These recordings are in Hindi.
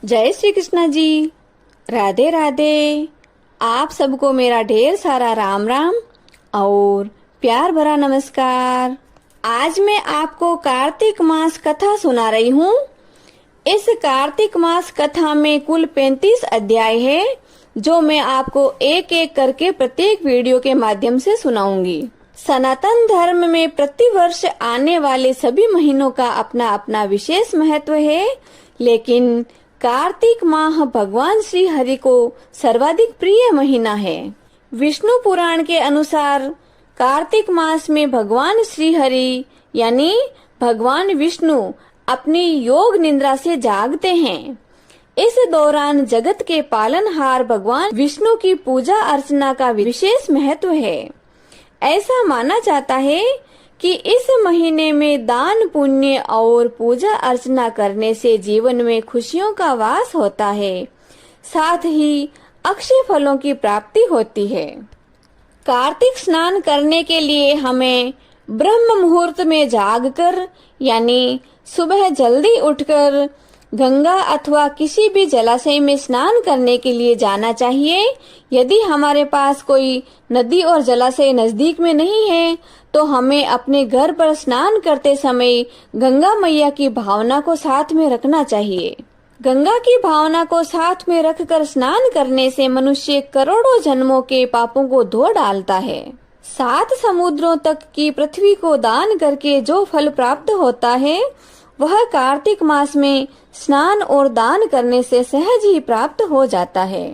जय श्री कृष्णा जी। राधे राधे। आप सबको मेरा ढेर सारा राम राम और प्यार भरा नमस्कार। आज मैं आपको कार्तिक मास कथा सुना रही हूँ। इस कार्तिक मास कथा में कुल 35 अध्याय है, जो मैं आपको एक एक करके प्रत्येक वीडियो के माध्यम से सुनाऊंगी। सनातन धर्म में प्रतिवर्ष आने वाले सभी महीनों का अपना अपना विशेष महत्व है, लेकिन कार्तिक माह भगवान श्री हरि को सर्वाधिक प्रिय महीना है। विष्णु पुराण के अनुसार कार्तिक मास में भगवान श्री हरि यानी भगवान विष्णु अपनी योग निद्रा से जागते हैं। इस दौरान जगत के पालनहार भगवान विष्णु की पूजा अर्चना का विशेष महत्व है। ऐसा माना जाता है कि इस महीने में दान पुण्य और पूजा अर्चना करने से जीवन में खुशियों का वास होता है, साथ ही अक्षय फलों की प्राप्ति होती है। कार्तिक स्नान करने के लिए हमें ब्रह्म मुहूर्त में जागकर यानी सुबह जल्दी उठकर गंगा अथवा किसी भी जलाशय में स्नान करने के लिए जाना चाहिए। यदि हमारे पास कोई नदी और जलाशय नजदीक में नहीं है तो हमें अपने घर पर स्नान करते समय गंगा मैया की भावना को साथ में रखना चाहिए। गंगा की भावना को साथ में रखकर स्नान करने से मनुष्य करोड़ों जन्मों के पापों को धो डालता है। 7 समुद्रों तक की पृथ्वी को दान करके जो फल प्राप्त होता है वह कार्तिक मास में स्नान और दान करने से सहज ही प्राप्त हो जाता है,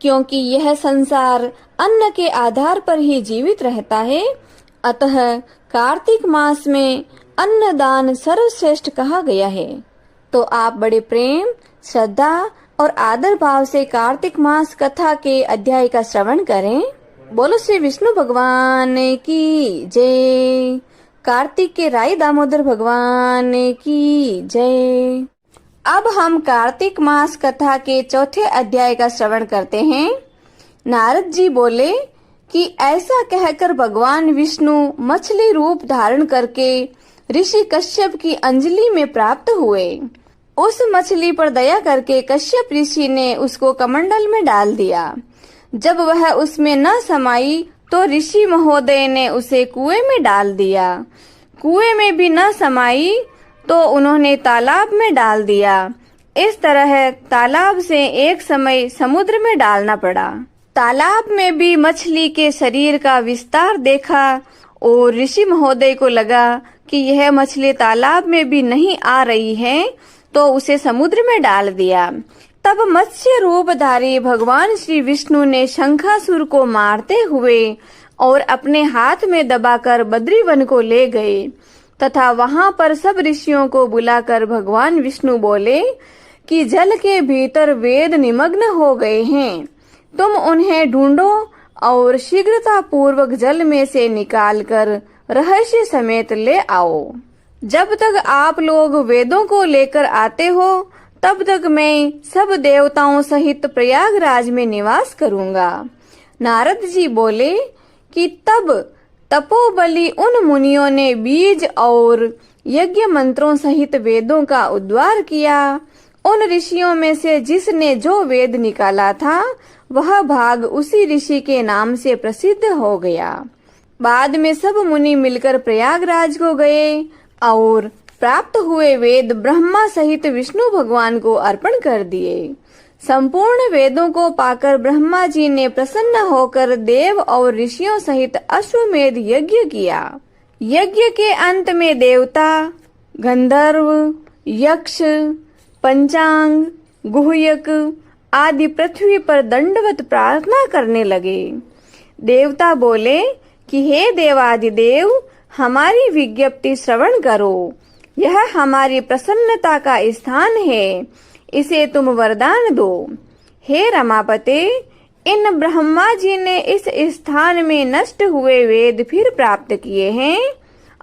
क्योंकि यह संसार अन्न के आधार पर ही जीवित रहता है। अतः कार्तिक मास में अन्न दान सर्वश्रेष्ठ कहा गया है। तो आप बड़े प्रेम, श्रद्धा और आदर भाव से कार्तिक मास कथा के अध्याय का श्रवण करें। बोलो श्री विष्णु भगवान की जय। कार्तिक के राई दामोदर भगवान की जय। अब हम कार्तिक मास कथा के चौथे अध्याय का श्रवण करते हैं। नारद जी बोले कि ऐसा कहकर भगवान विष्णु मछली रूप धारण करके ऋषि कश्यप की अंजलि में प्राप्त हुए। उस मछली पर दया करके कश्यप ऋषि ने उसको कमंडल में डाल दिया। जब वह उसमें न समाई तो ऋषि महोदय ने उसे कुएं में डाल दिया। कुएं में भी न समाई तो उन्होंने तालाब में डाल दिया। इस तरह तालाब से एक समय समुद्र में डालना पड़ा। तालाब में भी मछली के शरीर का विस्तार देखा और ऋषि महोदय को लगा कि यह मछली तालाब में भी नहीं आ रही है, तो उसे समुद्र में डाल दिया। तब मत्स्य रूपधारी भगवान श्री विष्णु ने शंखासुर को मारते हुए और अपने हाथ में दबाकर बद्रीवन को ले गए तथा वहां पर सब ऋषियों को बुलाकर भगवान विष्णु बोले कि जल के भीतर वेद निमग्न हो गए हैं, तुम उन्हें ढूंढो और शीघ्रता पूर्वक जल में से निकालकर रहस्य समेत ले आओ। जब तक आप लोग वेदों को लेकर आते हो तब तक मैं सब देवताओं सहित प्रयागराज में निवास करूंगा। नारद जी बोले कि तब तपोबली उन मुनियों ने बीज और यज्ञ मंत्रों सहित वेदों का उद्धार किया। उन ऋषियों में से जिसने जो वेद निकाला था वह भाग उसी ऋषि के नाम से प्रसिद्ध हो गया। बाद में सब मुनि मिलकर प्रयागराज को गए और प्राप्त हुए वेद ब्रह्मा सहित विष्णु भगवान को अर्पण कर दिए। संपूर्ण वेदों को पाकर ब्रह्मा जी ने प्रसन्न होकर देव और ऋषियों सहित अश्वमेध यज्ञ किया। यज्ञ के अंत में देवता, गंधर्व, यक्ष, पंचांग, गुह्यक आदि पृथ्वी पर दंडवत प्रार्थना करने लगे। देवता बोले कि हे देवादिदेव, हमारी विज्ञप्ति श्रवण करो। यह हमारी प्रसन्नता का स्थान है, इसे तुम वरदान दो। हे रमापते, इन ब्रह्मा जी ने इस स्थान में नष्ट हुए वेद फिर प्राप्त किए हैं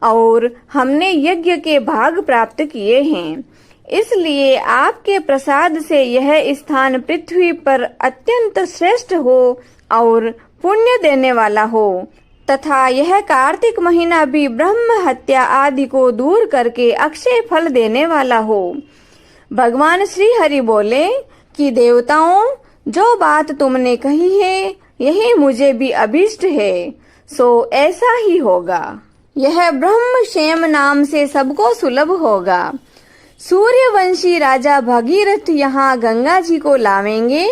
और हमने यज्ञ के भाग प्राप्त किए हैं। इसलिए आपके प्रसाद से यह स्थान पृथ्वी पर अत्यंत श्रेष्ठ हो और पुण्य देने वाला हो तथा यह कार्तिक महीना भी ब्रह्म हत्या आदि को दूर करके अक्षय फल देने वाला हो। भगवान श्री हरि बोले कि देवताओं, जो बात तुमने कही है यही मुझे भी अभिष्ट है, सो ऐसा ही होगा। यह ब्रह्म क्षेम नाम से सबको सुलभ होगा। सूर्यवंशी राजा भगीरथ यहाँ गंगा जी को लावेंगे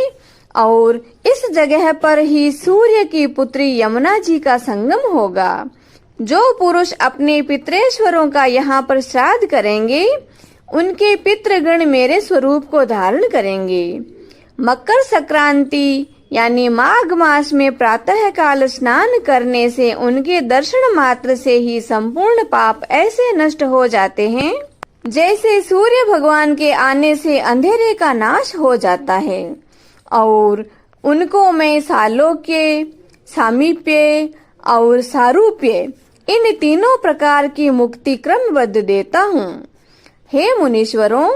और इस जगह पर ही सूर्य की पुत्री यमुना जी का संगम होगा। जो पुरुष अपने पितरेश्वरों का यहाँ पर श्राद्ध करेंगे, उनके पितृगण मेरे स्वरूप को धारण करेंगे। मकर संक्रांति यानी माघ मास में प्रातः काल स्नान करने से उनके दर्शन मात्र से ही संपूर्ण पाप ऐसे नष्ट हो जाते हैं जैसे सूर्य भगवान के आने से अंधेरे का नाश हो जाता है। और उनको मैं सालोक्य, सामीप्य और सारूप्य इन तीनों प्रकार की मुक्ति क्रमबद्ध देता हूँ। हे मुनीश्वरों,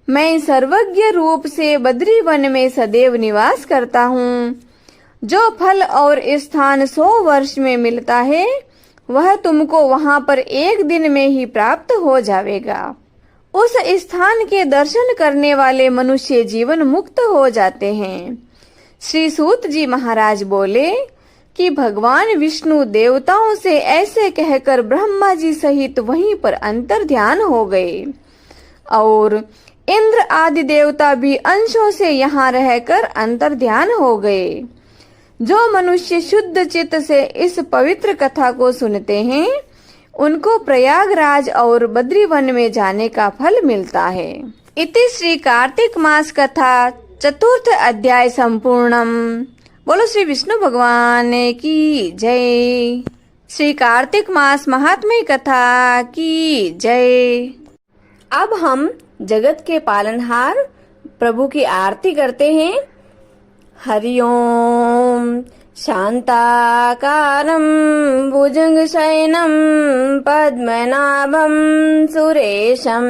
मैं सर्वज्ञ रूप से बद्री वन में सदैव निवास करता हूँ। जो फल और स्थान 100 वर्ष में मिलता है, वह तुमको वहाँ पर एक दिन में ही प्राप्त हो जाएगा। उस स्थान के दर्शन करने वाले मनुष्य जीवन मुक्त हो जाते हैं। श्री सूत जी महाराज बोले कि भगवान विष्णु देवताओं से ऐसे कहकर ब्रह्मा जी सहित वहीं पर अंतर ध्यान हो गए और इंद्र आदि देवता भी अंशों से यहाँ रहकर अंतर ध्यान हो गए। जो मनुष्य शुद्ध चित्त से इस पवित्र कथा को सुनते हैं, उनको प्रयागराज और बद्रीवन में जाने का फल मिलता है। इति श्री कार्तिक मास कथा चतुर्थ अध्याय संपूर्णम। बोलो श्री विष्णु भगवान की जय। श्री कार्तिक मास महात्म्य कथा की जय। अब हम जगत के पालनहार प्रभु की आरती करते हैं। हरि ओम। शांताकारं भुजगशयनं पद्मनाभं सुरेशं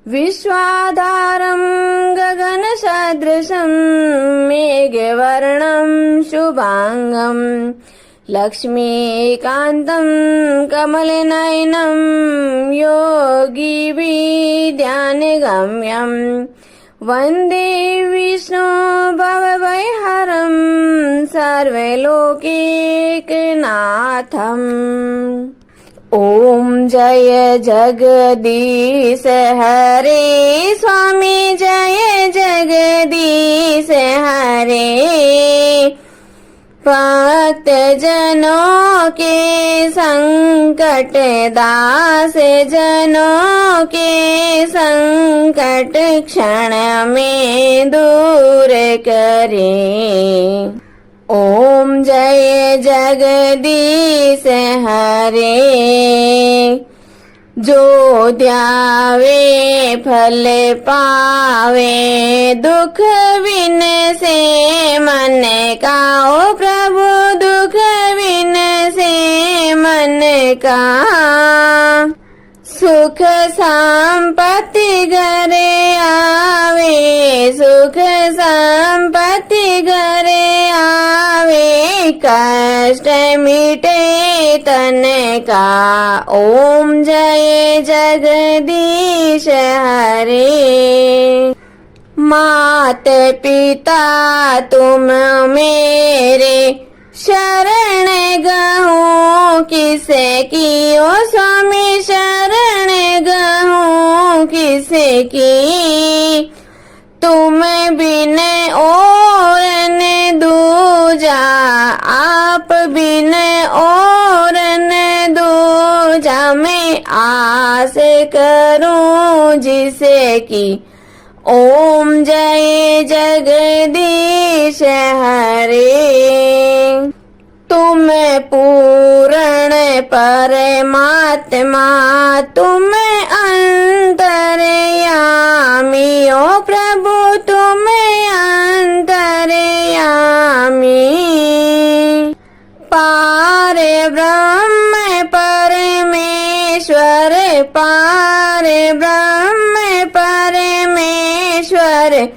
विश्वाधारं गगनसदृशं मेघवर्णं शुभांगं लक्ष्मीकान्तं कमलनयनं योगिभिर्ध्यानगम्यं वन्दे विष्णु भवभयहरं सर्वलोकैकनाथम्। ओम जय जगदीश हरे स्वामी, जय जगदीश हरे। भक्त जनों के संकट, दास जनों के संकट क्षण में दूर करे। ओम जय जगदीश हरे। जो ध्यावे फल पावे, दुख बिन से मन का। ओ प्रभु दुख बिन से मन का। सुख संपत्ति घरे आवे, सुख संपत्ति घरे आवे। कष्ट मिटे तन का। ओम जय जगदीश हरे। मात पिता तुम मेरे शरण गहूँ किसे की। ओ स्वामी शरण गहूँ किसे की। तुम बिन और न दूजा, आप बिन और न दूजा। मैं आस करूं जिसे की। ओम जय जगदीश हरे। तुम पूर्ण परमात्मा, तुम अंतर्यामी। ओ प्रभु तुम अंतर्यामी। पार ब्रह्म परमेश्वर, पार ब्रह्म परमेश्वर।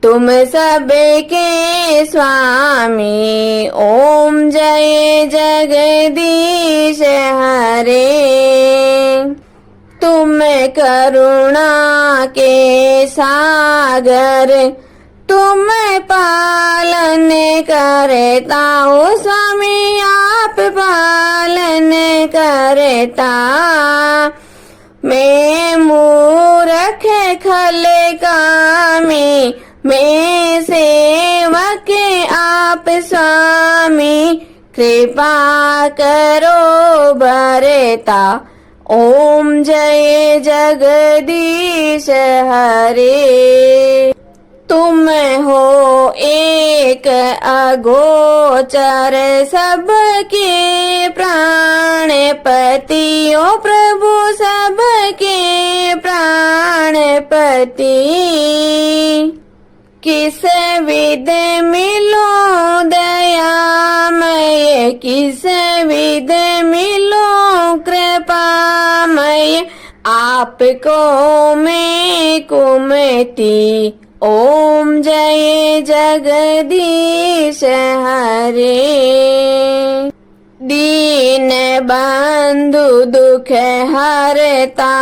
तुम सबके स्वामी। ओम जय जगदीश हरे। तुम करुणा के सागर, तुम पालन करता हो स्वामी, आप पालन करता। मैं मूर्ख खल कामी, मैं सेवक आप स्वामी, कृपा करो भरता। ओम जय जगदीश हरे। तुम हो एक अगोचर सबके प्राणपति, ओ प्रभु सबके प्राणपति। किस विध मिलो दयामय, किस विध मिलो कृपामय, आपको मैं कुमति। ओम जय जगदीश हरे। दीन बंधु दुख हरता,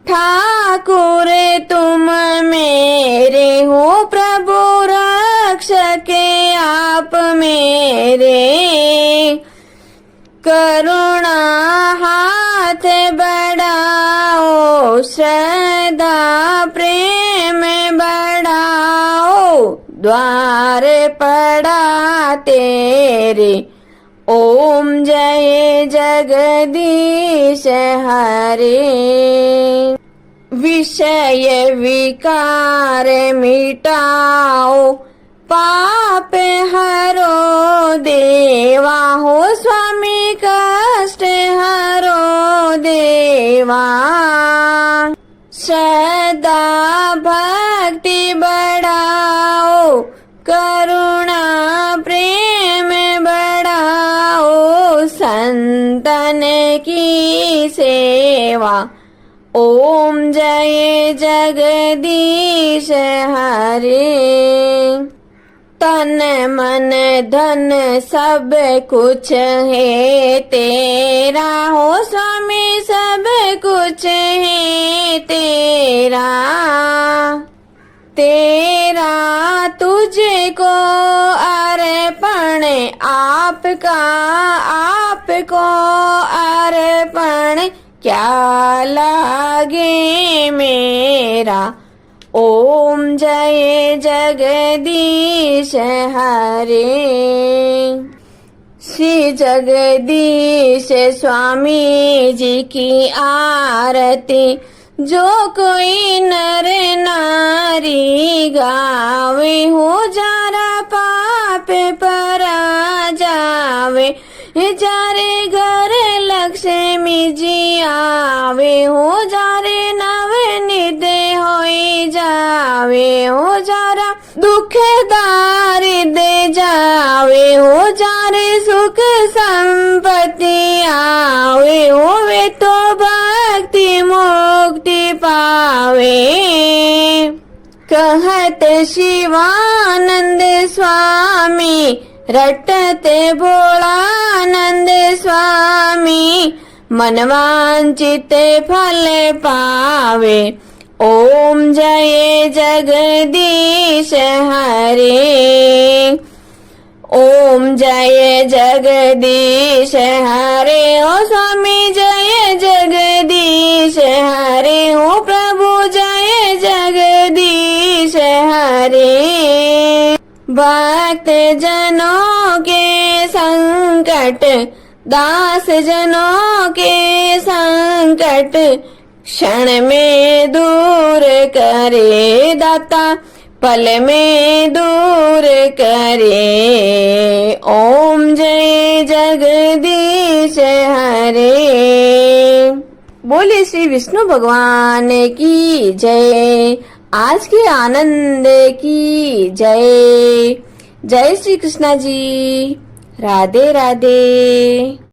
ठाकुर तुम मेरे हो, प्रभु रक्षक आप मेरे। करुणा हाथ बढ़ाओ, श्रद्धा प्रेम बढ़ाओ, द्वार पड़ा तेरे। ओम जय जगदीश हरे। विषय विकार मिटाओ, पाप हरो देवा हो स्वामी, कष्ट हरो देवा। श्रद्धा भक्ति बढ़ाओ, करुणा प्रेम बढ़ाओ, संतन की सेवा। ओम जय जगदीश हरे। तन मन धन सब कुछ है तेरा हो स्वामी, सब कुछ है तेरा। तेरा तुझको अर्पण, आपका आपको अर्पण, क्या लागे मेरा। ओम जय जगदीश हरे। श्री जगदीश स्वामी जी की आरती, जो कोई नर नारी गावे, हो जारा पाप परा जावे। जारे घर लक्ष्मी जी आवे, हो जारे नव निधि होई जावे। हो जारा दुख दारिद्र जावे, हो जारे सुख संपत्ति आवे। होवे तो भक्ति मुक्ति पावे। कहत शिवानंद स्वामी, रटते भोलानंद स्वामी, मनवांचित फल पावे। ओम जय जगदीश हरे। ओम जय जगदीश हरे। ओ स्वामी जय जगदीश हरे, ओ प्रभु जय जगदीश हरे। भक्त जनों के संकट, दास जनों के संकट, क्षण में दूर करे दाता, पल में दूर करे। ओम जय जगदीश हरे। बोले श्री विष्णु भगवान की जय। आज के आनंद की जय। जय श्री कृष्णा जी। राधे राधे।